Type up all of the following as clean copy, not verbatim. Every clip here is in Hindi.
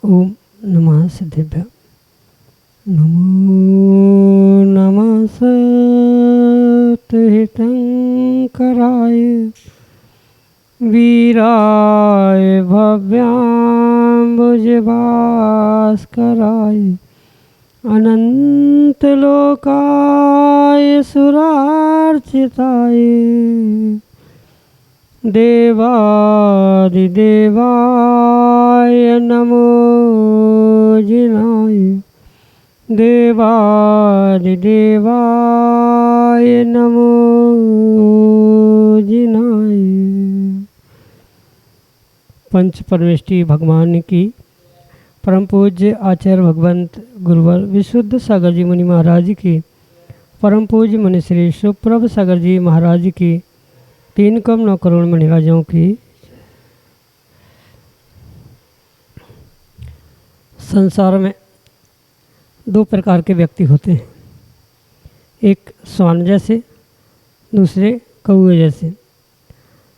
ओम नमः सिद्धेभ्य। नमो नमः सतहितंकराय वीराय भव्याम्बुजभास्कराय अनंतलोकाय सुरार्चिताय देवादिदेवाय नमो जिनाय देवादिदेवाय नमो जिनाय। पंच परमेष्टि भगवान की परम पूज्य आचार्य भगवंत गुरुवर विशुद्ध सागर जी मुनि महाराज की परम पूज्य मुनि श्री सुप्रभ सागर जी महाराज की 3 करोड़ मणिराजों की। संसार में 2 प्रकार के व्यक्ति होते हैं, एक स्वान जैसे, दूसरे कौवे जैसे।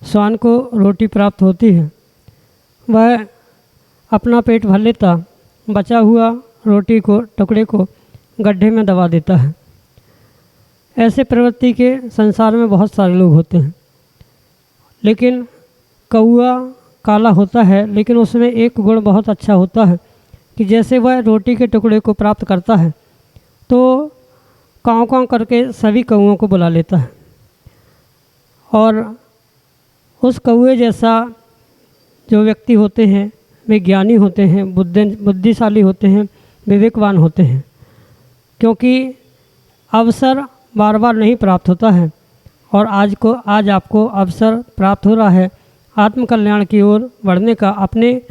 स्वान को रोटी प्राप्त होती है, वह अपना पेट भर लेता, बचा हुआ रोटी को टुकड़े को गड्ढे में दबा देता है। ऐसे प्रवृत्ति के संसार में बहुत सारे लोग होते हैं, लेकिन कौवा काला होता है, लेकिन उसमें एक गुण बहुत अच्छा होता है कि जैसे वह रोटी के टुकड़े को प्राप्त करता है तो काँव काँव करके सभी कौवों को बुला लेता है, और उस कौवे जैसा जो व्यक्ति होते हैं वे ज्ञानी होते हैं, बुद्धिशाली होते हैं, विवेकवान होते हैं, क्योंकि अवसर बार बार नहीं प्राप्त होता है। और आज आपको अवसर प्राप्त हो रहा है आत्मकल्याण की ओर बढ़ने का, अपने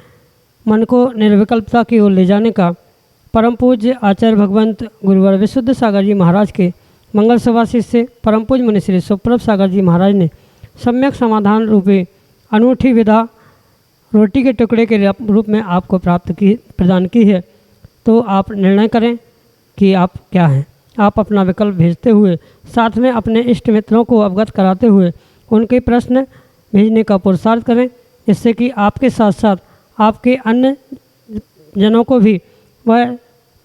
मन को निर्विकल्पता की ओर ले जाने का। परम पूज्य आचार्य भगवंत गुरुवर विशुद्ध सागर जी महाराज के मंगल सभाशीष से परम पूज्य मुनि श्री सुप्रभ सागर जी महाराज ने सम्यक समाधान रूपे अनूठी विधा रोटी के टुकड़े के रूप में आपको प्रदान की है। तो आप निर्णय करें कि आप क्या हैं। आप अपना विकल्प भेजते हुए साथ में अपने इष्ट मित्रों को अवगत कराते हुए उनके प्रश्न भेजने का पुरुषार्थ करें, जिससे कि आपके साथ साथ आपके अन्य जनों को भी वह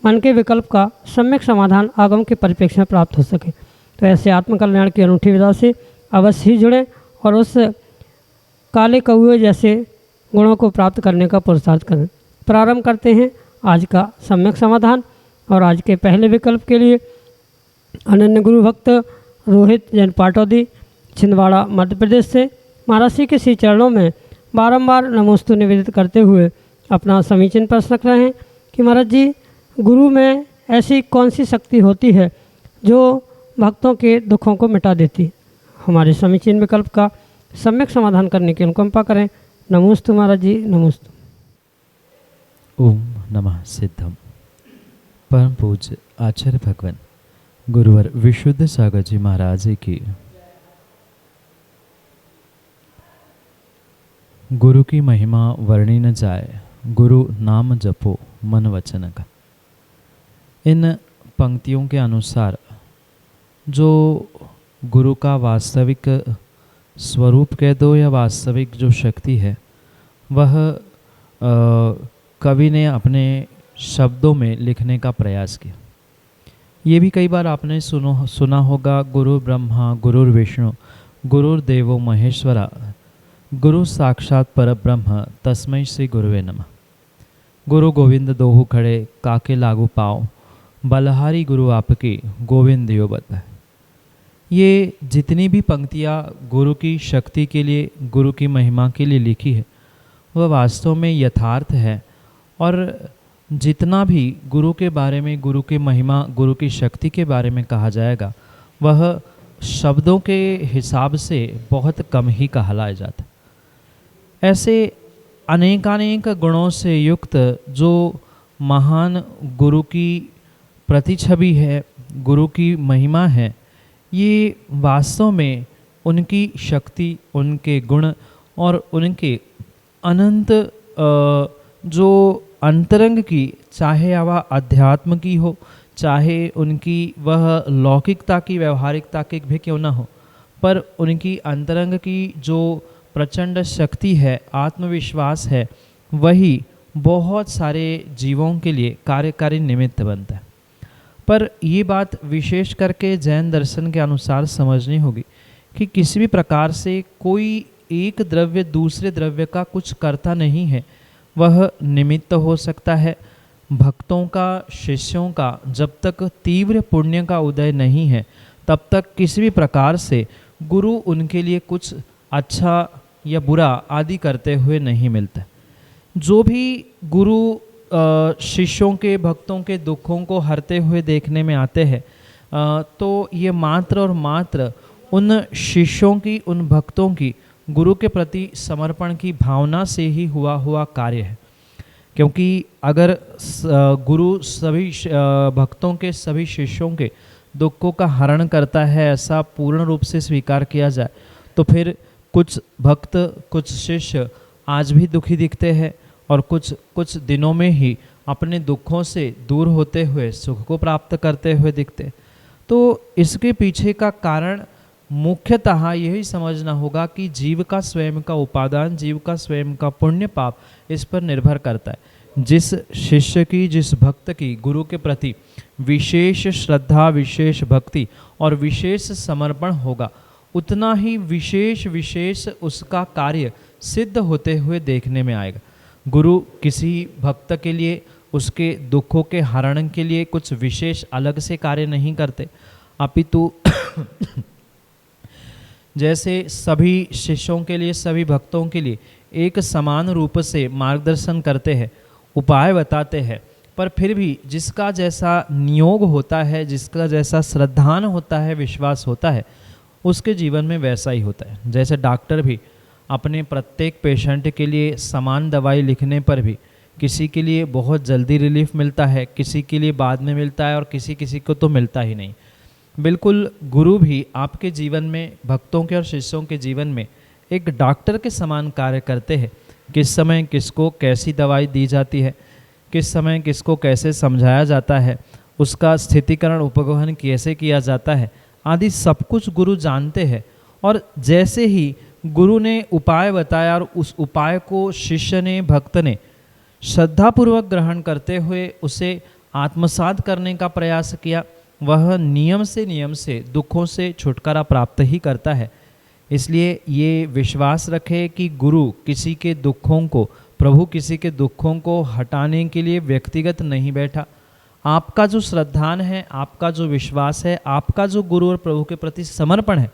मन के विकल्प का सम्यक समाधान आगम के परिप्रेक्ष्य में प्राप्त हो सके। तो ऐसे आत्मकल्याण की अनूठी विधा से अवश्य ही जुड़ें और उस काले कौवे जैसे गुणों को प्राप्त करने का पुरुषार्थ करें। प्रारंभ करते हैं आज का सम्यक समाधान। और आज के पहले विकल्प के लिए अनन्य गुरु भक्त रोहित जैन पाटौदी छिंदवाड़ा मध्य प्रदेश से महाराज श्री के श्री चरणों में बारंबार नमोस्तु निवेदित करते हुए अपना समीचीन प्रश्न रख रहे हैं कि महाराज जी, गुरु में ऐसी कौन सी शक्ति होती है जो भक्तों के दुखों को मिटा देती। हमारे समीचीन विकल्प का सम्यक समाधान करने की अनुकंपा करें। नमोस्तु महाराज जी, नमोस्तु। ओम नमः सिद्धम। परम पूज्य आचार्य भगवान गुरुवर विशुद्ध सागर जी महाराज की। गुरु की महिमा वर्णी न जाए, गुरु नाम जपो मन वचन का। इन पंक्तियों के अनुसार जो गुरु का वास्तविक स्वरूप कह दो या वास्तविक जो शक्ति है, वह कवि ने अपने शब्दों में लिखने का प्रयास किया। ये भी कई बार आपने सुना होगा, गुरु ब्रह्मा गुरुर विष्णु गुरुर्देवो महेश्वरा गुरु साक्षात परब्रह्म तस्मै श्री गुरुवे नमः। गुरु गोविंद दोहु खड़े काके लागू पाओ, बलहारी गुरु आपकी गोविंद यो बता। ये जितनी भी पंक्तियाँ गुरु की शक्ति के लिए, गुरु की महिमा के लिए लिखी है, वह वास्तव में यथार्थ है। और जितना भी गुरु के बारे में, गुरु की महिमा, गुरु की शक्ति के बारे में कहा जाएगा, वह शब्दों के हिसाब से बहुत कम ही कहलाया जाता है। ऐसे अनेकानेक गुणों से युक्त जो महान गुरु की प्रतिछवि है, गुरु की महिमा है, ये वास्तव में उनकी शक्ति, उनके गुण और उनके अनंत जो अंतरंग की, चाहे वह अध्यात्म की हो, चाहे उनकी वह लौकिकता की, व्यवहारिकता की भी क्यों ना हो, पर उनकी अंतरंग की जो प्रचंड शक्ति है, आत्मविश्वास है, वही बहुत सारे जीवों के लिए कार्यकारी निमित्त बनता है। पर ये बात विशेष करके जैन दर्शन के अनुसार समझनी होगी कि किसी भी प्रकार से कोई एक द्रव्य दूसरे द्रव्य का कुछ करता नहीं है, वह निमित्त हो सकता है। भक्तों का, शिष्यों का जब तक तीव्र पुण्य का उदय नहीं है, तब तक किसी भी प्रकार से गुरु उनके लिए कुछ अच्छा या बुरा आदि करते हुए नहीं मिलता। जो भी गुरु शिष्यों के, भक्तों के दुखों को हरते हुए देखने में आते हैं, तो ये मात्र और मात्र उन शिष्यों की, उन भक्तों की गुरु के प्रति समर्पण की भावना से ही हुआ कार्य है। क्योंकि अगर गुरु सभी भक्तों के, सभी शिष्यों के दुखों का हरण करता है, ऐसा पूर्ण रूप से स्वीकार किया जाए, तो फिर कुछ भक्त, कुछ शिष्य आज भी दुखी दिखते हैं और कुछ दिनों में ही अपने दुखों से दूर होते हुए सुख को प्राप्त करते हुए दिखते। तो इसके पीछे का कारण मुख्यतः यही समझना होगा कि जीव का स्वयं का उपादान, जीव का स्वयं का पुण्य पाप इस पर निर्भर करता है। जिस शिष्य की, जिस भक्त की गुरु के प्रति विशेष श्रद्धा, विशेष भक्ति और विशेष समर्पण होगा, उतना ही विशेष उसका कार्य सिद्ध होते हुए देखने में आएगा। गुरु किसी भक्त के लिए, उसके दुखों के हरण के लिए कुछ विशेष अलग से कार्य नहीं करते, अपितु जैसे सभी शिष्यों के लिए, सभी भक्तों के लिए एक समान रूप से मार्गदर्शन करते हैं, उपाय बताते हैं, पर फिर भी जिसका जैसा नियोग होता है, जिसका जैसा श्रद्धान होता है, विश्वास होता है, उसके जीवन में वैसा ही होता है। जैसे डॉक्टर भी अपने प्रत्येक पेशेंट के लिए समान दवाई लिखने पर भी किसी के लिए बहुत जल्दी रिलीफ मिलता है, किसी के लिए बाद में मिलता है और किसी को तो मिलता ही नहीं। बिल्कुल गुरु भी आपके जीवन में, भक्तों के और शिष्यों के जीवन में एक डॉक्टर के समान कार्य करते हैं। किस समय किसको कैसी दवाई दी जाती है, किस समय किसको कैसे समझाया जाता है, उसका स्थितिकरण, उपगमन कैसे किया जाता है, आदि सब कुछ गुरु जानते हैं। और जैसे ही गुरु ने उपाय बताया और उस उपाय को शिष्य ने, भक्त ने श्रद्धापूर्वक ग्रहण करते हुए उसे आत्मसात करने का प्रयास किया, वह नियम से दुखों से छुटकारा प्राप्त ही करता है। इसलिए ये विश्वास रखे कि गुरु किसी के दुखों को, प्रभु किसी के दुखों को हटाने के लिए व्यक्तिगत नहीं बैठा। आपका जो श्रद्धान है, आपका जो विश्वास है, आपका जो गुरु और प्रभु के प्रति समर्पण है,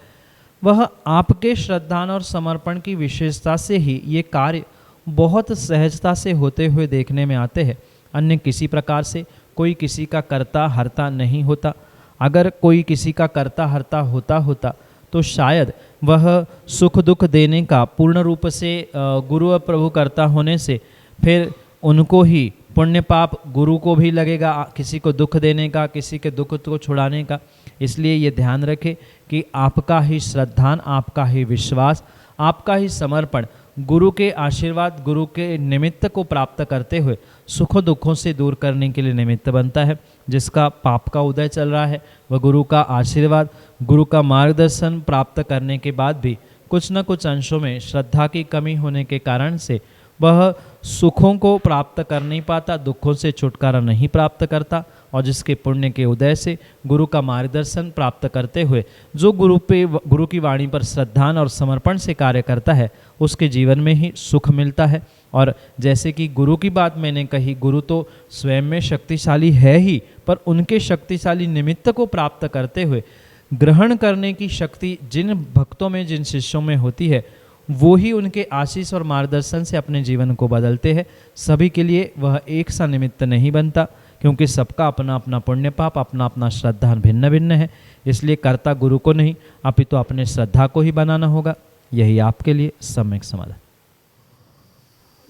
वह आपके श्रद्धान और समर्पण की विशेषता से ही ये कार्य बहुत सहजता से होते हुए देखने में आते हैं। अन्य किसी प्रकार से कोई किसी का कर्ता हर्ता नहीं होता। अगर कोई किसी का कर्ता हर्ता होता तो शायद वह सुख दुख देने का पूर्ण रूप से गुरु और प्रभु कर्ता होने से फिर उनको ही पुण्य पाप गुरु को भी लगेगा, किसी को दुख देने का, किसी के दुख को छुड़ाने का। इसलिए ये ध्यान रखें कि आपका ही श्रद्धान, आपका ही विश्वास, आपका ही समर्पण गुरु के आशीर्वाद, गुरु के निमित्त को प्राप्त करते हुए सुखों दुखों से दूर करने के लिए निमित्त बनता है। जिसका पाप का उदय चल रहा है, वह गुरु का आशीर्वाद, गुरु का मार्गदर्शन प्राप्त करने के बाद भी कुछ न कुछ अंशों में श्रद्धा की कमी होने के कारण से वह सुखों को प्राप्त कर नहीं पाता, दुखों से छुटकारा नहीं प्राप्त करता। और जिसके पुण्य के उदय से गुरु का मार्गदर्शन प्राप्त करते हुए जो गुरु की वाणी पर श्रद्धान और समर्पण से कार्य करता है, उसके जीवन में ही सुख मिलता है। और जैसे कि गुरु की बात मैंने कही, गुरु तो स्वयं में शक्तिशाली है ही, पर उनके शक्तिशाली निमित्त को प्राप्त करते हुए ग्रहण करने की शक्ति जिन भक्तों में, जिन शिष्यों में होती है, वो ही उनके आशीष और मार्गदर्शन से अपने जीवन को बदलते हैं। सभी के लिए वह एक सा निमित्त नहीं बनता, क्योंकि सबका अपना अपना पुण्य पाप, अपना अपना श्रद्धान भिन्न भिन्न है। इसलिए कर्ता गुरु को नहीं अपितु अपने श्रद्धा को ही बनाना होगा। यही आपके लिए सम्यक समाधान।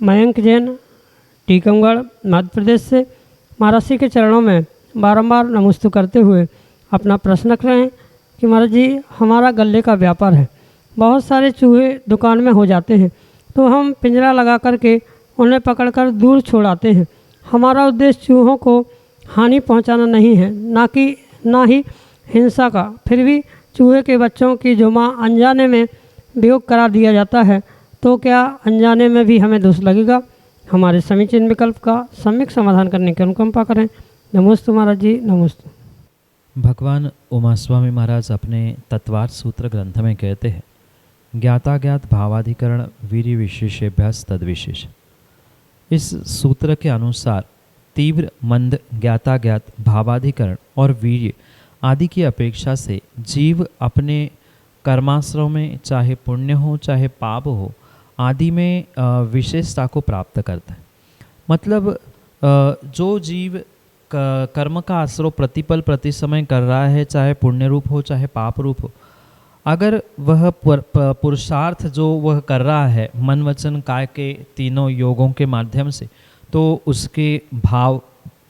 मयंक जैन, टीकमगढ़, मध्य प्रदेश से महाराज जी के चरणों में बारंबार नमस्ते करते हुए अपना प्रश्न रख रहे हैं कि महाराज जी, हमारा गल्ले का व्यापार है, बहुत सारे चूहे दुकान में हो जाते हैं, तो हम पिंजरा लगा करके उन्हें पकड़कर दूर छोड़ाते हैं। हमारा उद्देश्य चूहों को हानि पहुंचाना नहीं है, ना ही हिंसा का। फिर भी चूहे के बच्चों की जुमा अनजाने में वियोग करा दिया जाता है, तो क्या अनजाने में भी हमें दोष लगेगा? हमारे समीचीन विकल्प का सम्यक समाधान करने की अनुकंपा करें। नमोस्तु महाराज जी, नमोस्तु। भगवान उमा स्वामी महाराज अपने तत्वार्थ सूत्र ग्रंथ में कहते हैं, ज्ञाताज्ञात भावाधिकरण वीर्य विशेषेभ्यास तद्विशेष। इस सूत्र के अनुसार तीव्र, मंद, ज्ञाताज्ञात, भावाधिकरण और वीर्य आदि की अपेक्षा से जीव अपने कर्माश्रम में, चाहे पुण्य हो चाहे पाप हो, आदि में विशेषता को प्राप्त करता है। मतलब जो जीव कर्म का आश्रय प्रतिपल प्रति समय कर रहा है, चाहे पुण्य रूप हो चाहे पाप रूप हो, अगर वह पुरुषार्थ जो वह कर रहा है मन वचन काय के तीनों योगों के माध्यम से, तो उसके भाव,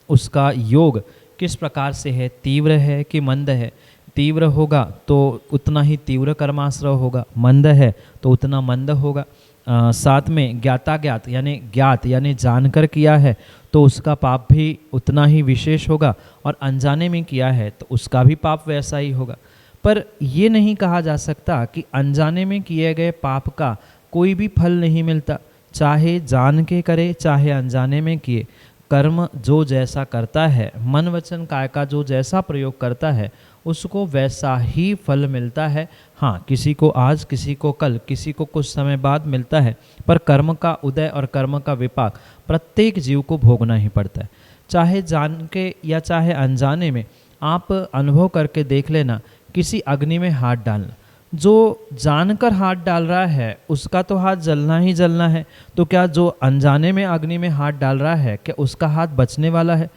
उसका योग किस प्रकार से है, तीव्र है कि मंद है। तीव्र होगा तो उतना ही तीव्र कर्माश्रय होगा, मंद है तो उतना मंद होगा। साथ में ज्ञाताज्ञात यानी जानकर किया है तो उसका पाप भी उतना ही विशेष होगा, और अनजाने में किया है तो उसका भी पाप वैसा ही होगा। पर ये नहीं कहा जा सकता कि अनजाने में किए गए पाप का कोई भी फल नहीं मिलता, चाहे जान के करे चाहे अनजाने में किए। कर्म जो जैसा करता है, मन वचन काय का जो जैसा प्रयोग करता है, उसको वैसा ही फल मिलता है। हाँ, किसी को आज, किसी को कल, किसी को कुछ समय बाद मिलता है, पर कर्म का उदय और कर्म का विपाक प्रत्येक जीव को भोगना ही पड़ता है। चाहे जान के या चाहे अनजाने में, आप अनुभव करके देख लेना। किसी अग्नि में हाथ डालना, जो जानकर हाथ डाल रहा है उसका तो हाथ जलना ही जलना है, तो क्या जो अनजाने में अग्नि में हाथ डाल रहा है, क्या उसका हाथ बचने वाला है?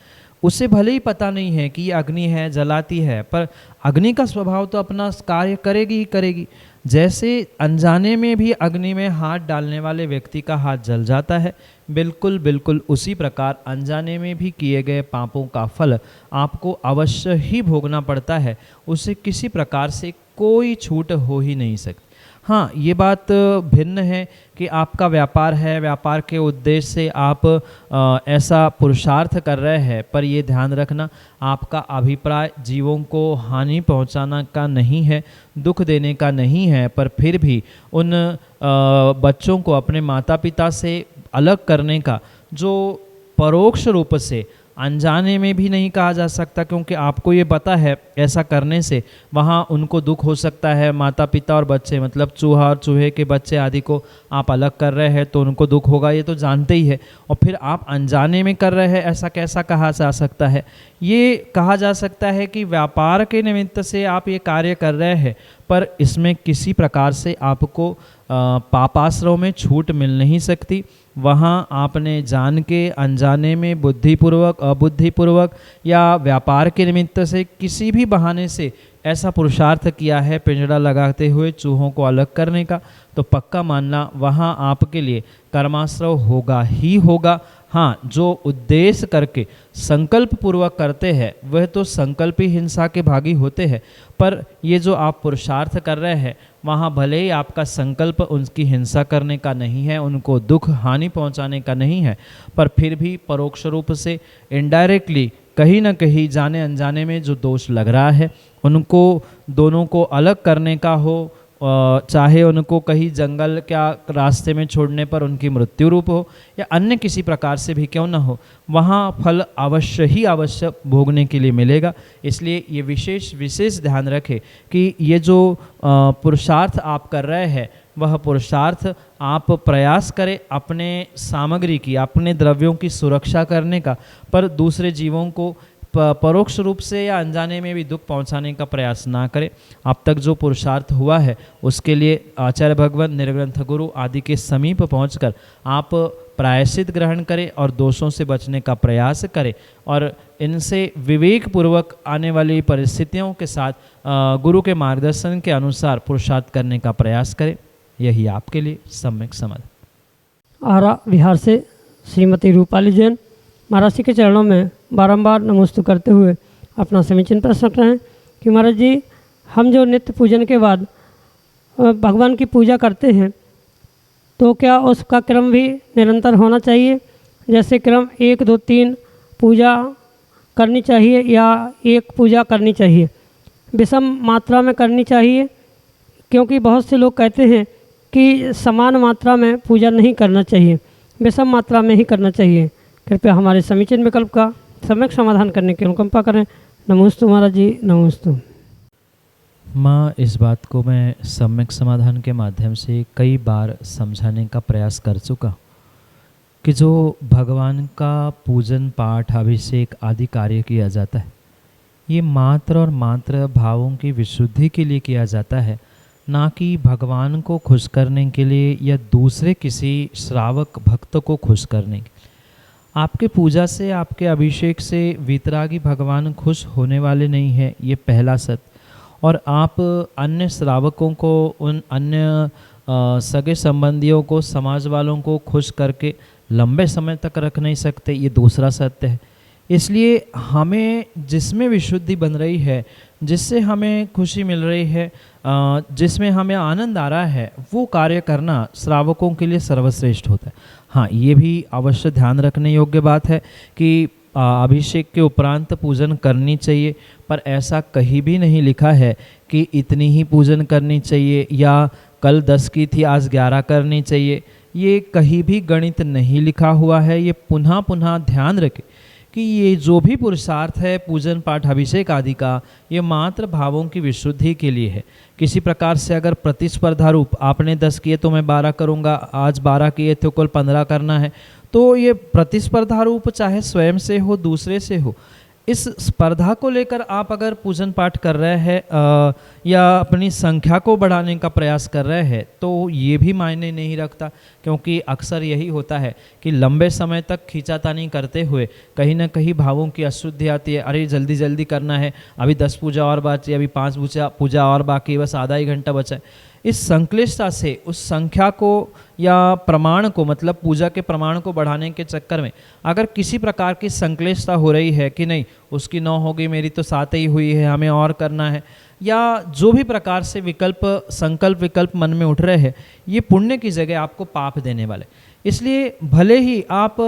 उसे भले ही पता नहीं है कि ये अग्नि है, जलाती है, पर अग्नि का स्वभाव तो अपना कार्य करेगी ही करेगी। जैसे अनजाने में भी अग्नि में हाथ डालने वाले व्यक्ति का हाथ जल जाता है, बिल्कुल उसी प्रकार अनजाने में भी किए गए पापों का फल आपको अवश्य ही भोगना पड़ता है। उसे किसी प्रकार से कोई छूट हो ही नहीं सकती। हाँ, ये बात भिन्न है कि आपका व्यापार है, व्यापार के उद्देश्य से आप ऐसा पुरुषार्थ कर रहे हैं, पर ये ध्यान रखना, आपका अभिप्राय जीवों को हानि पहुंचाना का नहीं है, दुख देने का नहीं है, पर फिर भी उन बच्चों को अपने माता पिता से अलग करने का, जो परोक्ष रूप से अनजाने में भी नहीं कहा जा सकता, क्योंकि आपको ये पता है ऐसा करने से वहाँ उनको दुख हो सकता है। माता पिता और बच्चे, मतलब चूहा और चूहे के बच्चे आदि को आप अलग कर रहे हैं तो उनको दुख होगा, ये तो जानते ही है। और फिर आप अनजाने में कर रहे हैं, ऐसा कैसा कहा जा सकता है? ये कहा जा सकता है कि व्यापार के निमित्त से आप ये कार्य कर रहे हैं, पर इसमें किसी प्रकार से आपको पापाश्रय में छूट मिल नहीं सकती। वहाँ आपने जान के अनजाने में, बुद्धिपूर्वक, अबुद्धिपूर्वक या व्यापार के निमित्त से किसी भी बहाने से ऐसा पुरुषार्थ किया है पिंजड़ा लगाते हुए चूहों को अलग करने का, तो पक्का मानना वहाँ आपके लिए कर्माश्रय होगा ही होगा। हाँ, जो उद्देश्य करके संकल्प पूर्वक करते हैं वह तो संकल्पी हिंसा के भागी होते हैं, पर ये जो आप पुरुषार्थ कर रहे हैं वहाँ भले ही आपका संकल्प उनकी हिंसा करने का नहीं है, उनको दुख हानि पहुँचाने का नहीं है, पर फिर भी परोक्ष रूप से इनडायरेक्टली कहीं ना कहीं जाने अनजाने में जो दोष लग रहा है, उनको दोनों को अलग करने का हो, चाहे उनको कहीं जंगल क्या रास्ते में छोड़ने पर उनकी मृत्यु रूप हो या अन्य किसी प्रकार से भी क्यों न हो, वहाँ फल अवश्य ही अवश्य भोगने के लिए मिलेगा। इसलिए ये विशेष ध्यान रखें कि ये जो पुरुषार्थ आप कर रहे हैं वह पुरुषार्थ आप प्रयास करें अपने सामग्री की, अपने द्रव्यों की सुरक्षा करने का, पर दूसरे जीवों को परोक्ष रूप से या अनजाने में भी दुख पहुंचाने का प्रयास ना करें। अब तक जो पुरुषार्थ हुआ है उसके लिए आचार्य भगवत, निर्ग्रंथ गुरु आदि के समीप पहुंचकर आप प्रायश्चित ग्रहण करें और दोषों से बचने का प्रयास करें और इनसे विवेक पूर्वक आने वाली परिस्थितियों के साथ गुरु के मार्गदर्शन के अनुसार पुरुषार्थ करने का प्रयास करें। यही आपके लिए सम्यक समाधान। आरा बिहार से श्रीमती रूपाली जैन महाराज जी के चरणों में बारंबार नमोस्तु करते हुए अपना समीचीन प्रश्न रख रहे हैं कि महाराज जी, हम जो नित्य पूजन के बाद भगवान की पूजा करते हैं तो क्या उसका क्रम भी निरंतर होना चाहिए? जैसे क्रम 1 2 3 पूजा करनी चाहिए या एक पूजा करनी चाहिए, विषम मात्रा में करनी चाहिए? क्योंकि बहुत से लोग कहते हैं कि समान मात्रा में पूजा नहीं करना चाहिए, विषम मात्रा में ही करना चाहिए। कृपया हमारे समीचीन विकल्प का सम्यक समाधान करने की अनुकंपा करें। नमोस्तु महाराज जी, नमोस्तु। माँ, इस बात को मैं सम्यक समाधान के माध्यम से कई बार समझाने का प्रयास कर चुका कि जो भगवान का पूजन पाठ अभिषेक आदि कार्य किया जाता है, ये मात्र और मात्र भावों की विशुद्धि के लिए किया जाता है, ना कि भगवान को खुश करने के लिए या दूसरे किसी श्रावक भक्त को खुश करने के लिए। आपके पूजा से, आपके अभिषेक से वितरागी भगवान खुश होने वाले नहीं हैं, ये पहला सत्य। और आप अन्य श्रावकों को, उन अन्य सगे संबंधियों को, समाज वालों को खुश करके लंबे समय तक रख नहीं सकते, ये दूसरा सत्य है। इसलिए हमें जिसमें विशुद्धि बन रही है, जिससे हमें खुशी मिल रही है, जिसमें हमें आनंद आ रहा है, वो कार्य करना श्रावकों के लिए सर्वश्रेष्ठ होता है। हाँ, ये भी अवश्य ध्यान रखने योग्य बात है कि अभिषेक के उपरांत पूजन करनी चाहिए, पर ऐसा कहीं भी नहीं लिखा है कि इतनी ही पूजन करनी चाहिए या कल 10 की थी आज 11 करनी चाहिए। ये कहीं भी गणित नहीं लिखा हुआ है। ये पुनः पुनः ध्यान रखें कि ये जो भी पुरुषार्थ है पूजन पाठ अभिषेक आदि का, ये मात्र भावों की विशुद्धि के लिए है। किसी प्रकार से अगर प्रतिस्पर्धा रूप आपने 10 किए तो मैं 12 करूँगा, आज 12 किए तो कल 15 करना है, तो ये प्रतिस्पर्धा रूप चाहे स्वयं से हो दूसरे से हो, इस स्पर्धा को लेकर आप अगर पूजन पाठ कर रहे हैं या अपनी संख्या को बढ़ाने का प्रयास कर रहे हैं तो ये भी मायने नहीं रखता। क्योंकि अक्सर यही होता है कि लंबे समय तक खींचातानी करते हुए कहीं ना कहीं भावों की अशुद्धि आती है। अरे जल्दी जल्दी करना है, अभी 10 पूजा और बाकी, अभी 5 पूजा और बाकी, बस आधा ही घंटा बचा है। इस संक्लिष्टता से उस संख्या को या प्रमाण को, मतलब पूजा के प्रमाण को बढ़ाने के चक्कर में अगर किसी प्रकार की संक्लिष्टता हो रही है कि नहीं उसकी 9 हो गई, मेरी तो 7 ही हुई है, हमें और करना है, या जो भी प्रकार से संकल्प विकल्प मन में उठ रहे हैं, ये पुण्य की जगह आपको पाप देने वाले। इसलिए भले ही आप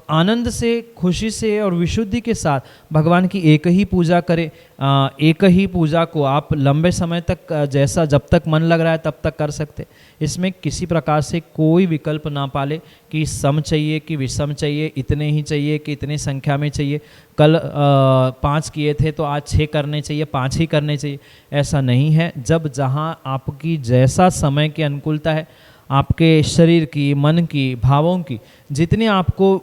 आनंद से, खुशी से और विशुद्धि के साथ भगवान की एक ही पूजा करें, एक ही पूजा को आप लंबे समय तक, जैसा जब तक मन लग रहा है तब तक कर सकते। इसमें किसी प्रकार से कोई विकल्प ना पाले कि सम चाहिए कि विषम चाहिए, इतने ही चाहिए कि इतने संख्या में चाहिए, कल 5 किए थे तो आज 6 करने चाहिए, 5 ही करने चाहिए, ऐसा नहीं है। जब जहाँ आपकी जैसा समय की अनुकूलता है, आपके शरीर की, मन की, भावों की जितनी आपको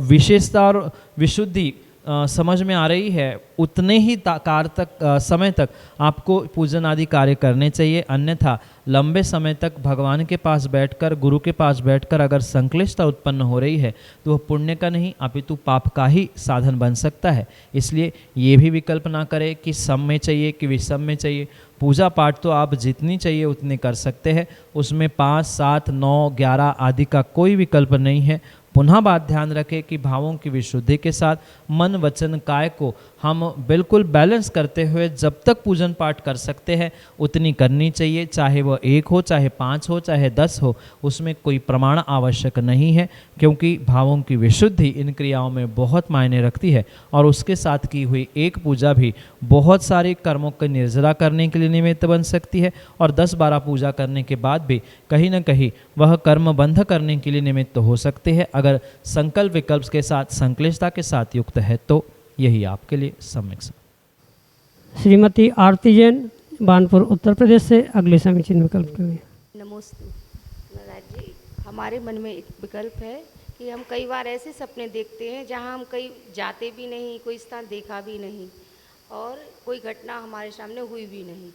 विशेषता और विशुद्धि समझ में आ रही है, उतने ही समय तक आपको पूजन आदि कार्य करने चाहिए। अन्यथा लंबे समय तक भगवान के पास बैठकर, गुरु के पास बैठकर अगर संक्लिष्टता उत्पन्न हो रही है तो वह पुण्य का नहीं अपितु पाप का ही साधन बन सकता है। इसलिए ये भी विकल्प ना करें कि सम में चाहिए कि विषम में चाहिए। पूजा पाठ तो आप जितनी चाहिए उतनी कर सकते हैं, उसमें 5, 7, 9, 11 आदि का कोई विकल्प नहीं है। पुनः बात ध्यान रखें कि भावों की विशुद्धि के साथ मन वचन काय को हम बिल्कुल बैलेंस करते हुए जब तक पूजन पाठ कर सकते हैं उतनी करनी चाहिए, चाहे वह 1 हो, चाहे 5 हो, चाहे 10 हो, उसमें कोई प्रमाण आवश्यक नहीं है। क्योंकि भावों की विशुद्धि इन क्रियाओं में बहुत मायने रखती है और उसके साथ की हुई एक पूजा भी बहुत सारे कर्मों को निर्जरा करने के लिए निमित्त बन सकती है और 10-12 पूजा करने के बाद भी कहीं ना कहीं वह कर्म बंध करने के लिए निमित्त हो सकते हैं, अगर संकल्प विकल्प के साथ, संक्लिष्टता के साथ युक्त है तो। यही आपके लिए सम्यक। श्रीमती आरती जैन बानपुर उत्तर प्रदेश से अगले समीचीन विकल्प के लिए। नमस्ते महाराज जी, हमारे मन में एक विकल्प है कि हम कई बार ऐसे सपने देखते हैं जहां हम कहीं जाते भी नहीं, कोई स्थान देखा भी नहीं और कोई घटना हमारे सामने हुई भी नहीं,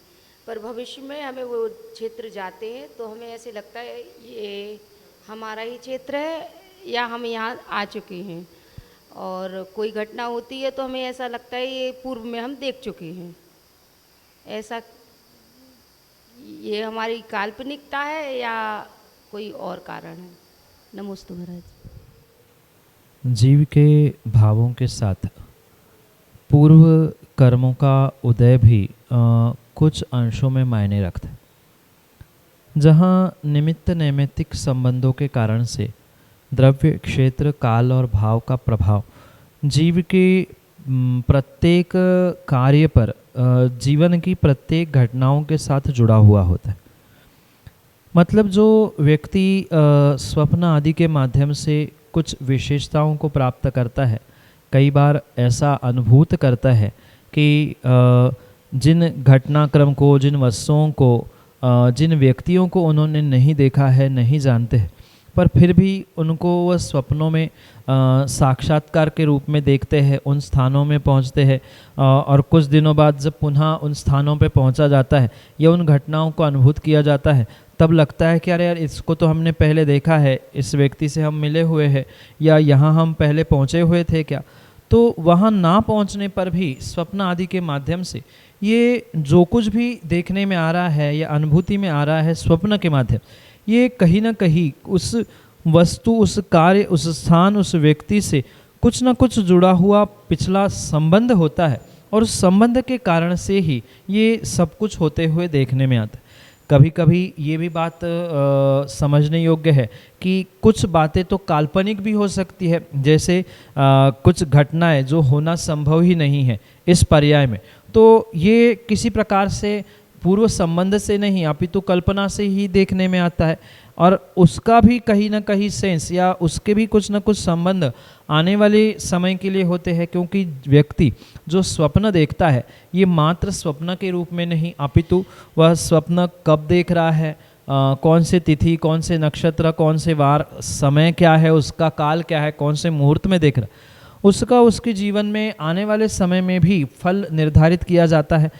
पर भविष्य में हमें वो क्षेत्र जाते हैं तो हमें ऐसे लगता है ये हमारा ही क्षेत्र है या हम यहाँ आ चुके हैं, और कोई घटना होती है तो हमें ऐसा लगता है ये पूर्व में हम देख चुके हैं। ऐसा ये हमारी काल्पनिकता है या कोई और कारण है? नमोस्तु महाराज। जीव के भावों के साथ पूर्व कर्मों का उदय भी कुछ अंशों में मायने रखता है। जहाँ निमित्त नैमित्तिक संबंधों के कारण से द्रव्य, क्षेत्र, काल और भाव का प्रभाव जीव के प्रत्येक कार्य पर, जीवन की प्रत्येक घटनाओं के साथ जुड़ा हुआ होता है। मतलब जो व्यक्ति स्वप्न आदि के माध्यम से कुछ विशेषताओं को प्राप्त करता है, कई बार ऐसा अनुभूत करता है कि जिन घटनाक्रम को, जिन वस्तुओं को, जिन व्यक्तियों को उन्होंने नहीं देखा है, नहीं जानते हैं, पर फिर भी उनको वह स्वप्नों में साक्षात्कार के रूप में देखते हैं, उन स्थानों में पहुंचते हैं, और कुछ दिनों बाद जब पुनः उन स्थानों पे पहुंचा जाता है या उन घटनाओं को अनुभूत किया जाता है, तब लगता है कि अरे यार, इसको तो हमने पहले देखा है, इस व्यक्ति से हम मिले हुए हैं, या यहाँ हम पहले पहुँचे हुए थे क्या। तो वहाँ ना पहुँचने पर भी स्वप्न आदि के माध्यम से ये जो कुछ भी देखने में आ रहा है या अनुभूति में आ रहा है स्वप्न के माध्यम, ये कहीं ना कहीं उस वस्तु, उस कार्य, उस स्थान, उस व्यक्ति से कुछ ना कुछ जुड़ा हुआ पिछला संबंध होता है, और उस संबंध के कारण से ही ये सब कुछ होते हुए देखने में आता है। कभी कभी ये भी बात समझने योग्य है कि कुछ बातें तो काल्पनिक भी हो सकती है, जैसे कुछ घटनाएं जो होना संभव ही नहीं है इस पर्याय में, तो ये किसी प्रकार से पूर्व संबंध से नहीं, अपितु कल्पना से ही देखने में आता है, और उसका भी कहीं ना कहीं सेंस या उसके भी कुछ ना कुछ संबंध आने वाले समय के लिए होते हैं। क्योंकि व्यक्ति जो स्वप्न देखता है, ये मात्र स्वप्न के रूप में नहीं, अपितु वह स्वप्न कब देख रहा है, कौन से तिथि, कौन से नक्षत्र, कौन से वार, समय क्या है, उसका काल क्या है, कौन से मुहूर्त में देख रहा है, उसका उसके जीवन में आने वाले समय में भी फल निर्धारित किया जाता है,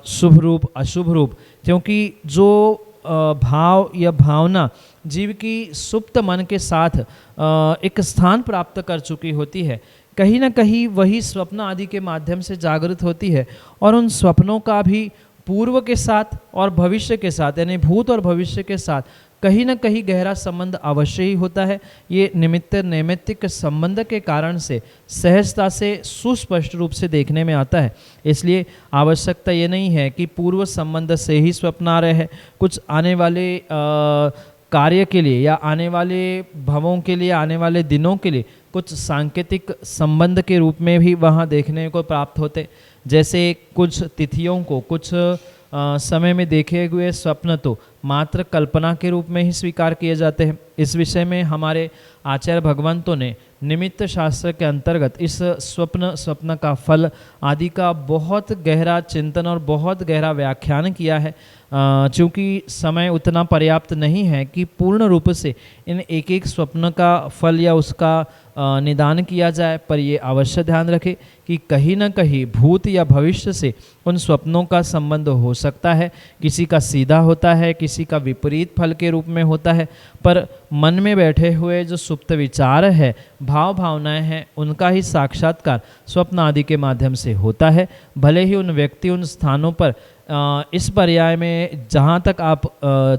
शुभ रूप, अशुभ रूप। क्योंकि जो भाव या भावना जीव की सुप्त मन के साथ एक स्थान प्राप्त कर चुकी होती है, कहीं ना कहीं वही स्वप्न आदि के माध्यम से जागृत होती है, और उन स्वप्नों का भी पूर्व के साथ और भविष्य के साथ, यानी भूत और भविष्य के साथ कहीं ना कहीं गहरा संबंध अवश्य ही होता है। ये निमित्त नैमित्तिक संबंध के कारण से सहजता से सुस्पष्ट रूप से देखने में आता है। इसलिए आवश्यकता ये नहीं है कि पूर्व संबंध से ही स्वप्न आ रहे हैं, कुछ आने वाले कार्य के लिए या आने वाले भवों के लिए, आने वाले दिनों के लिए कुछ सांकेतिक संबंध के रूप में भी वहाँ देखने को प्राप्त होते। जैसे कुछ तिथियों को, कुछ समय में देखे हुए स्वप्न तो मात्र कल्पना के रूप में ही स्वीकार किए जाते हैं। इस विषय में हमारे आचार्य भगवंतों ने निमित्त शास्त्र के अंतर्गत इस स्वप्न का फल आदि का बहुत गहरा चिंतन और बहुत गहरा व्याख्यान किया है। चूँकि समय उतना पर्याप्त नहीं है कि पूर्ण रूप से इन एक एक स्वप्न का फल या उसका निदान किया जाए, पर ये अवश्य ध्यान रखें कि कहीं ना कहीं भूत या भविष्य से उन स्वप्नों का संबंध हो सकता है। किसी का सीधा होता है, किसी का विपरीत फल के रूप में होता है, पर मन में बैठे हुए जो सुप्त विचार है, भाव भावनाएं हैं, उनका ही साक्षात्कार स्वप्न आदि के माध्यम से होता है। भले ही उन व्यक्ति, उन स्थानों पर इस पर्याय में जहाँ तक आप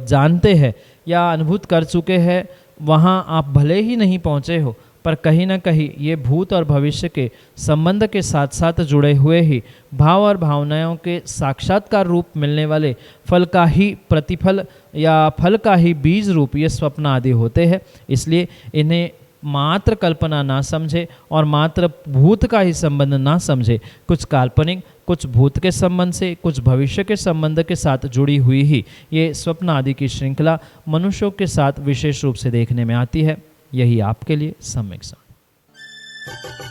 जानते हैं या अनुभूत कर चुके हैं, वहाँ आप भले ही नहीं पहुँचे हो, पर कहीं ना कहीं ये भूत और भविष्य के संबंध के साथ साथ जुड़े हुए ही भाव और भावनाओं के साक्षात्कार रूप मिलने वाले फल का ही प्रतिफल या फल का ही बीज रूप ये स्वप्न आदि होते हैं। इसलिए इन्हें मात्र कल्पना ना समझे और मात्र भूत का ही संबंध ना समझे। कुछ काल्पनिक, कुछ भूत के संबंध से, कुछ भविष्य के संबंध के साथ जुड़ी हुई ही ये स्वप्न आदि की श्रृंखला मनुष्यों के साथ विशेष रूप से देखने में आती है। यही आपके लिए सम्यक समझ।